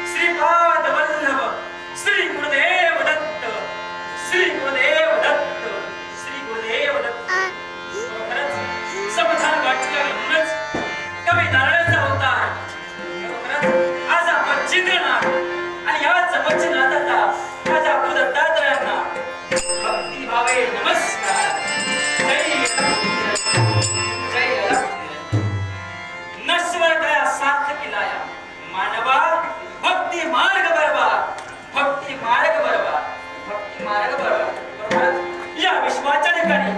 श्रीपाद वल्लभ श्री गुरुदेव दत्त श्री गुरुदेव दत्त श्री गुरुदेव दत्त. खरंच समाधान वाटलं म्हणूनच कवी नारायणाचा अवतार. खरंच आज आपण चिंतणार आणि याच वचनाचा माझ्या गुरु दत्तात्रयांना भक्ती भावे नमस्कार. जय नश्वर गया सार्थकी लाया मानवा भक्ती मार्ग बरोबर भक्ती मार्ग बरोबर भक्ती मार्ग बरोबर. या विश्वाच्या ठिकाणी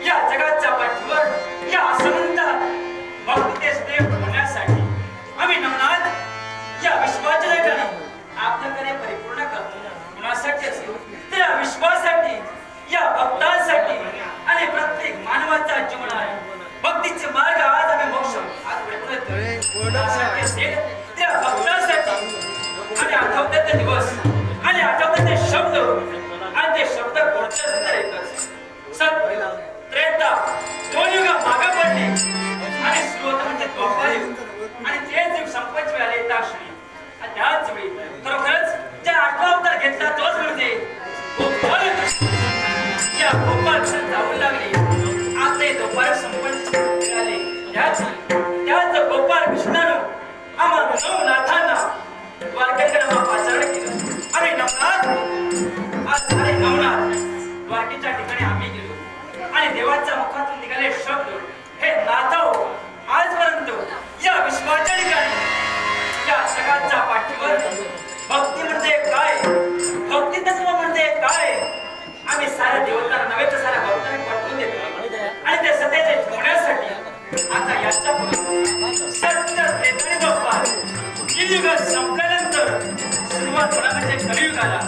या जगाच्या पाठीवर या असमंतात भक्तीचे देव होण्यासाठी आम्ही नवनाथ या विश्वाच्या ठिकाणी आपल्याकडे परिपूर्ण करतो. कुणासाठी असेल तर या विश्वासाठी या भक्तांसाठी आणि प्रत्येक मानवाच्या जीवनात भक्तीचे मार्ग आज आम्ही मोक्ष त्या भक्तांसाठी आणि आठवतात ते दिवस आणि आठवतात ते शब्द आणि ते शब्द कोणते असणार एकच सत्य त्रेता दोन युग मागे पडले आणि सुरुवात म्हणजे द्वापर आणि तेच युग संपत वेळ आले ताश्री आणि त्याच वेळी खरोखरच ज्या आठवा अवतार घेतला तोच म्हणजे गोपाल या गोपाल जाऊ लागले आपले दुपार संपत आले त्याच गोपाल कृष्णानं आम्हा नवनाथांना द्वारकेकडे पाचारण केलं. अरे नवनाथ आज सारे नवनाथ द्वारकेच्या ठिकाणी आम्ही गेलो आणि देवाच्या मुखातून निघाले शब्द हे नाथाओ आजपर्यंत या विश्वाच्या ठिकाणी या जगाच्या पाठीवर भक्ती म्हणजे काय भक्ती तत्व म्हणजे काय आम्ही साऱ्या देवतांना नव्हे तर साऱ्या भक्तांना पटवून देतो आणि ते सत्याचे ठेवण्यासाठी आता याच्या पुढे सत्य त्रेता द्वापार युग संपल्यानंतर सुरुवात होणार म्हणजे कलियुगाला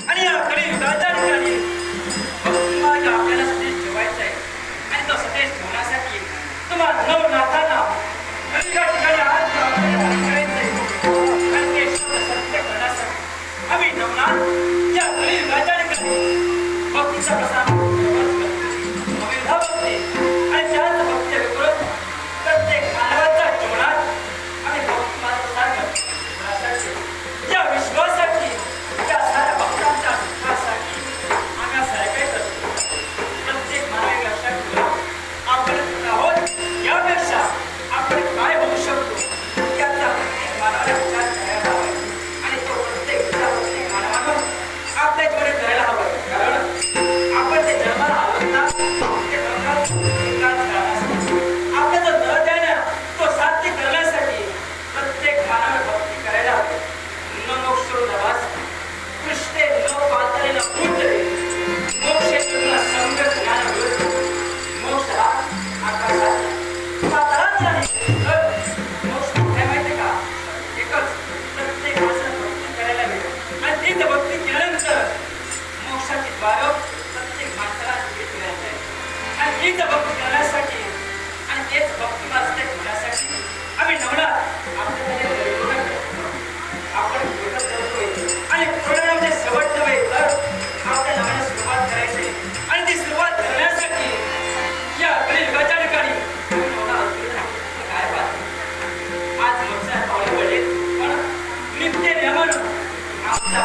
आणि या कलियुगाच्या ठिकाणी भक्ती मार्ग आपल्याला सतेज ठेवायचा आहे आणि तो सतेज ठेवण्यासाठी तुम्हाला नवनाथांना कलियुगा ठिकाणी आज करायचंय आणि ते सत्य करण्यासाठी आम्ही नवनाथ या कलियुगाच्या ठिकाणी भक्तीचा प्रसार भक्ती आणि त्याच भक्तीच्या विरोध प्रत्येक मानवाच्या जीवनात आम्ही भक्ती मार्ग प्रसार करतो. या विश्वासाठी या साऱ्या भक्तांच्या सुखासाठी आम्ही सारे काय करतो. प्रत्येक मानवी लक्षात ठेवून आपण आहोत यापेक्षा आपण काय होऊ शकतो याचा प्रत्येक मानवाला विचार करायला हवा आणि तो प्रत्येक मानवानं आपल्या जीवनात करायला हवा. कारण आपण ते जन्माला आलो ना आपला जो दर्द आहे ना तो साध्य करण्यासाठी प्रत्येक मानवाला भक्ती करायला हवी. न मोक्षो नवास कृष्णे न पातळे न पूजले मोक्षे तुला संग ज्ञान मिळतो. मोक्ष हा आकाशात पाताळात नाही तर मोक्ष काय माहिती का एकच प्रत्येक माणसाला भक्ती करायला हवी आणि तीच भक्ती केल्यानंतर मोक्षाची द्वार प्रत्येक माणसाला मिळायचं आहे आणि तीच भक्ती करण्यासाठी आणि तेच भक्ती मार्ग ठेवण्यासाठी आम्ही नवनाथ आपल्याकडे आपण पूर्ण करतोय आणि पूर्ण म्हणजे शेवट नव्हे तर आपल्या नावाने सुरुवात करायची आणि ती सुरुवात करण्यासाठी या कलियुगाच्या ठिकाणी काय बात आज मोठ्या पावले पडले पण नित्य नियमानं आमचा